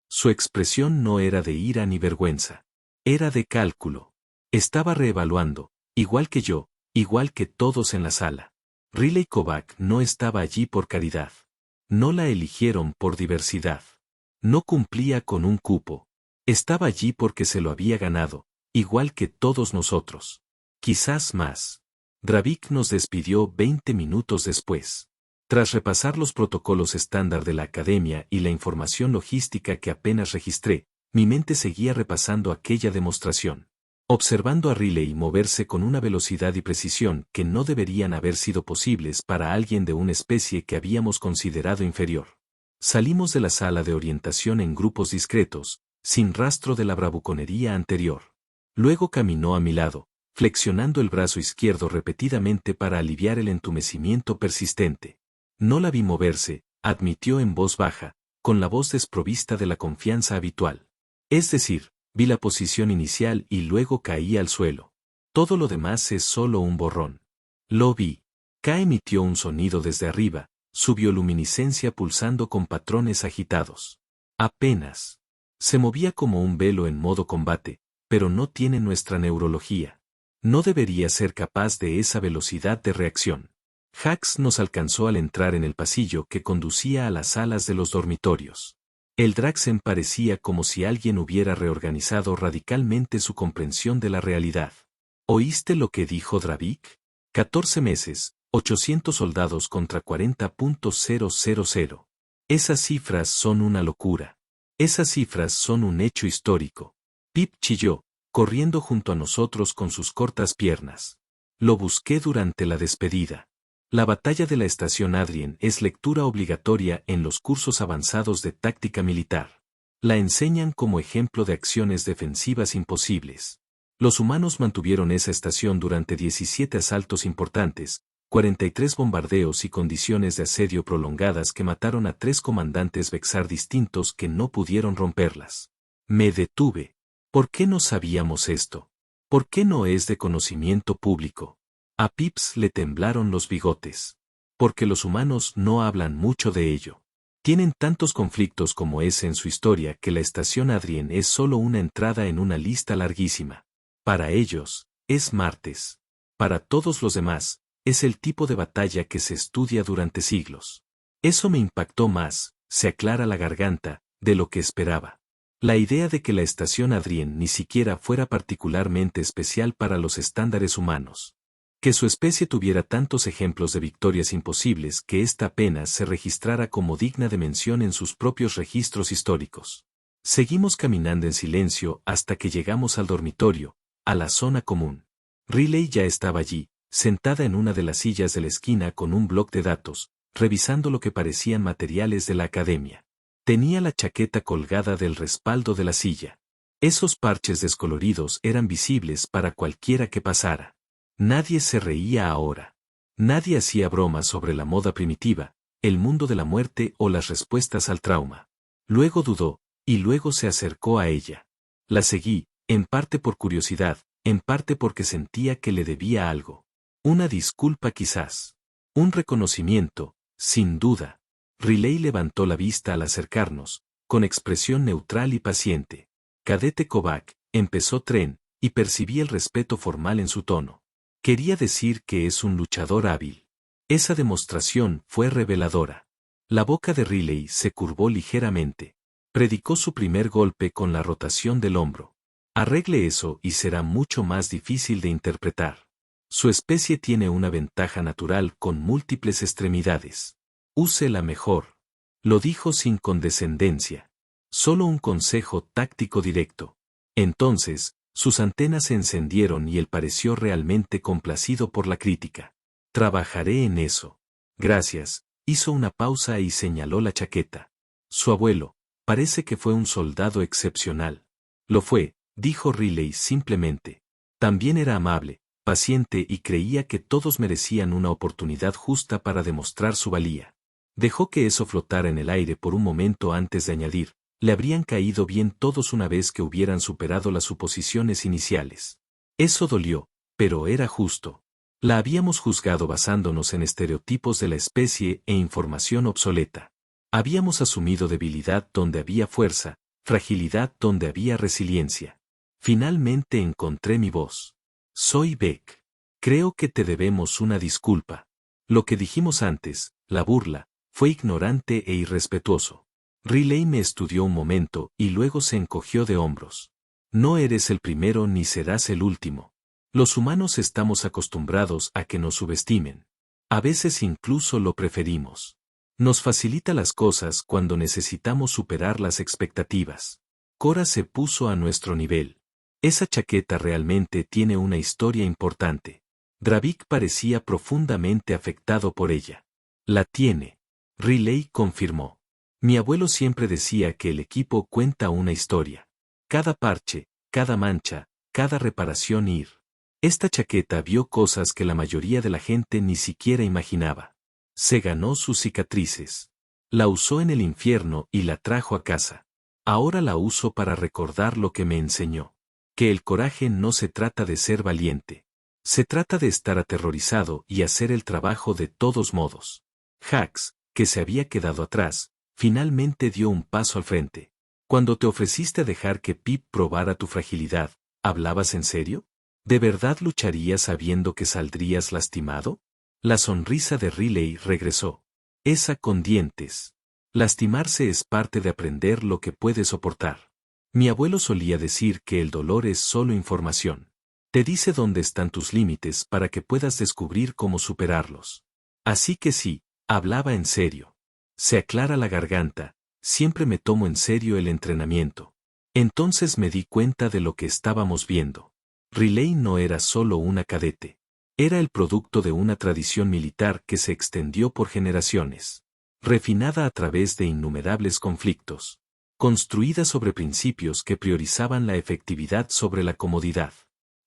Su expresión no era de ira ni vergüenza. Era de cálculo. Estaba reevaluando, igual que yo, igual que todos en la sala. Riley Kovac no estaba allí por caridad. No la eligieron por diversidad. No cumplía con un cupo. Estaba allí porque se lo había ganado, igual que todos nosotros. Quizás más. Dravik nos despidió 20 minutos después. Tras repasar los protocolos estándar de la Academia y la información logística que apenas registré, mi mente seguía repasando aquella demostración. Observando a Riley moverse con una velocidad y precisión que no deberían haber sido posibles para alguien de una especie que habíamos considerado inferior. Salimos de la sala de orientación en grupos discretos, sin rastro de la bravuconería anterior. Luego caminó a mi lado, flexionando el brazo izquierdo repetidamente para aliviar el entumecimiento persistente. No la vi moverse, admitió en voz baja, con la voz desprovista de la confianza habitual. Es decir, vi la posición inicial y luego caí al suelo. Todo lo demás es solo un borrón. Lo vi. K emitió un sonido desde arriba, su bioluminiscencia pulsando con patrones agitados. Apenas. Se movía como un velo en modo combate, pero no tiene nuestra neurología. No debería ser capaz de esa velocidad de reacción. Hax nos alcanzó al entrar en el pasillo que conducía a las salas de los dormitorios. El Draxen parecía como si alguien hubiera reorganizado radicalmente su comprensión de la realidad. ¿Oíste lo que dijo Dravik? 14 meses, 800 soldados contra 40.000. Esas cifras son una locura. Esas cifras son un hecho histórico. Pip chilló, corriendo junto a nosotros con sus cortas piernas. Lo busqué durante la despedida. La batalla de la estación Adrien es lectura obligatoria en los cursos avanzados de táctica militar. La enseñan como ejemplo de acciones defensivas imposibles. Los humanos mantuvieron esa estación durante 17 asaltos importantes, 43 bombardeos y condiciones de asedio prolongadas que mataron a 3 comandantes Vexar distintos que no pudieron romperlas. Me detuve. ¿Por qué no sabíamos esto? ¿Por qué no es de conocimiento público? A Pips le temblaron los bigotes. Porque los humanos no hablan mucho de ello. Tienen tantos conflictos como ese en su historia que la estación Adrien es solo una entrada en una lista larguísima. Para ellos, es martes. Para todos los demás, es el tipo de batalla que se estudia durante siglos. Eso me impactó más, se aclara la garganta, de lo que esperaba. La idea de que la estación Adrien ni siquiera fuera particularmente especial para los estándares humanos. Que su especie tuviera tantos ejemplos de victorias imposibles que ésta apenas se registrara como digna de mención en sus propios registros históricos. Seguimos caminando en silencio hasta que llegamos al dormitorio, a la zona común. Riley ya estaba allí, sentada en una de las sillas de la esquina con un bloc de datos, revisando lo que parecían materiales de la academia. Tenía la chaqueta colgada del respaldo de la silla. Esos parches descoloridos eran visibles para cualquiera que pasara. Nadie se reía ahora. Nadie hacía bromas sobre la moda primitiva, el mundo de la muerte o las respuestas al trauma. Luego dudó, y luego se acercó a ella. La seguí, en parte por curiosidad, en parte porque sentía que le debía algo. Una disculpa quizás. Un reconocimiento, sin duda. Riley levantó la vista al acercarnos, con expresión neutral y paciente. Cadete Kovac, empezó Tren, y percibí el respeto formal en su tono. Quería decir que es un luchador hábil. Esa demostración fue reveladora. La boca de Riley se curvó ligeramente. Predicó su primer golpe con la rotación del hombro. Arregle eso y será mucho más difícil de interpretar. Su especie tiene una ventaja natural con múltiples extremidades. Úsela mejor. Lo dijo sin condescendencia. Solo un consejo táctico directo. Entonces, sus antenas se encendieron y él pareció realmente complacido por la crítica. Trabajaré en eso. Gracias. Hizo una pausa y señaló la chaqueta. Su abuelo, parece que fue un soldado excepcional. Lo fue, dijo Riley simplemente. También era amable, paciente y creía que todos merecían una oportunidad justa para demostrar su valía. Dejó que eso flotara en el aire por un momento antes de añadir, le habrían caído bien todos una vez que hubieran superado las suposiciones iniciales. Eso dolió, pero era justo. La habíamos juzgado basándonos en estereotipos de la especie e información obsoleta. Habíamos asumido debilidad donde había fuerza, fragilidad donde había resiliencia. Finalmente encontré mi voz. Soy Beck. Creo que te debemos una disculpa. Lo que dijimos antes, la burla, fue ignorante e irrespetuoso. Riley me estudió un momento y luego se encogió de hombros. No eres el primero ni serás el último. Los humanos estamos acostumbrados a que nos subestimen. A veces incluso lo preferimos. Nos facilita las cosas cuando necesitamos superar las expectativas. Cora se puso a nuestro nivel. Esa chaqueta realmente tiene una historia importante. Dravik parecía profundamente afectado por ella. La tiene. Riley confirmó. Mi abuelo siempre decía que el equipo cuenta una historia. Cada parche, cada mancha, cada reparación ir. Esta chaqueta vio cosas que la mayoría de la gente ni siquiera imaginaba. Se ganó sus cicatrices. La usó en el infierno y la trajo a casa. Ahora la uso para recordar lo que me enseñó. Que el coraje no se trata de ser valiente. Se trata de estar aterrorizado y hacer el trabajo de todos modos. Hax, que se había quedado atrás, finalmente dio un paso al frente. Cuando te ofreciste dejar que Pip probara tu fragilidad, ¿hablabas en serio? ¿De verdad lucharías sabiendo que saldrías lastimado? La sonrisa de Riley regresó. Esa con dientes. Lastimarse es parte de aprender lo que puedes soportar. Mi abuelo solía decir que el dolor es solo información. Te dice dónde están tus límites para que puedas descubrir cómo superarlos. Así que sí, hablaba en serio. Se aclara la garganta, siempre me tomo en serio el entrenamiento. Entonces me di cuenta de lo que estábamos viendo. Riley no era solo una cadete. Era el producto de una tradición militar que se extendió por generaciones. Refinada a través de innumerables conflictos. Construida sobre principios que priorizaban la efectividad sobre la comodidad.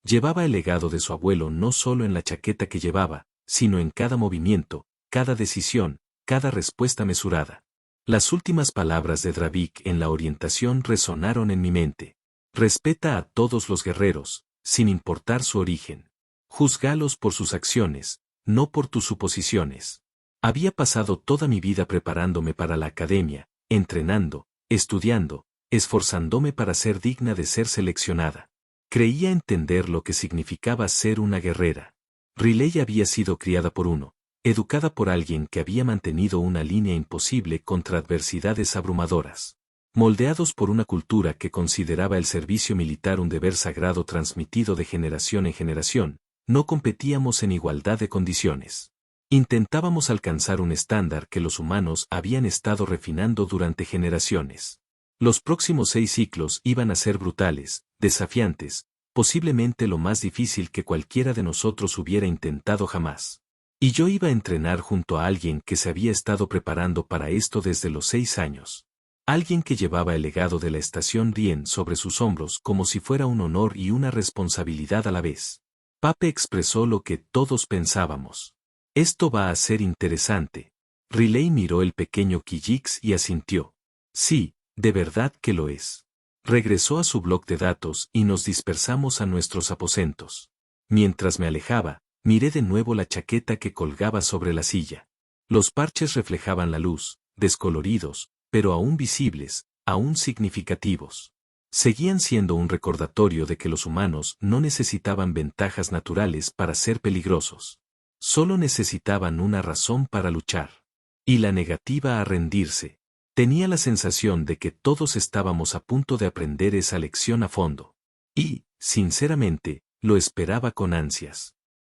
Llevaba el legado de su abuelo no solo en la chaqueta que llevaba, sino en cada movimiento, cada decisión, cada respuesta mesurada. Las últimas palabras de Dravik en la orientación resonaron en mi mente. Respeta a todos los guerreros, sin importar su origen. Júzgalos por sus acciones, no por tus suposiciones. Había pasado toda mi vida preparándome para la academia, entrenando, estudiando, esforzándome para ser digna de ser seleccionada. Creía entender lo que significaba ser una guerrera. Riley había sido criada por uno, educada por alguien que había mantenido una línea imposible contra adversidades abrumadoras. Moldeados por una cultura que consideraba el servicio militar un deber sagrado transmitido de generación en generación, no competíamos en igualdad de condiciones. Intentábamos alcanzar un estándar que los humanos habían estado refinando durante generaciones. Los próximos 6 ciclos iban a ser brutales, desafiantes, posiblemente lo más difícil que cualquiera de nosotros hubiera intentado jamás. Y yo iba a entrenar junto a alguien que se había estado preparando para esto desde los 6 años. Alguien que llevaba el legado de la estación Rien sobre sus hombros como si fuera un honor y una responsabilidad a la vez. Pape expresó lo que todos pensábamos. Esto va a ser interesante. Riley miró el pequeño Kijix y asintió. Sí, de verdad que lo es. Regresó a su bloc de datos y nos dispersamos a nuestros aposentos. Mientras me alejaba, miré de nuevo la chaqueta que colgaba sobre la silla. Los parches reflejaban la luz, descoloridos, pero aún visibles, aún significativos. Seguían siendo un recordatorio de que los humanos no necesitaban ventajas naturales para ser peligrosos. Solo necesitaban una razón para luchar. Y la negativa a rendirse. Tenía la sensación de que todos estábamos a punto de aprender esa lección a fondo. Y, sinceramente, lo esperaba con ansias.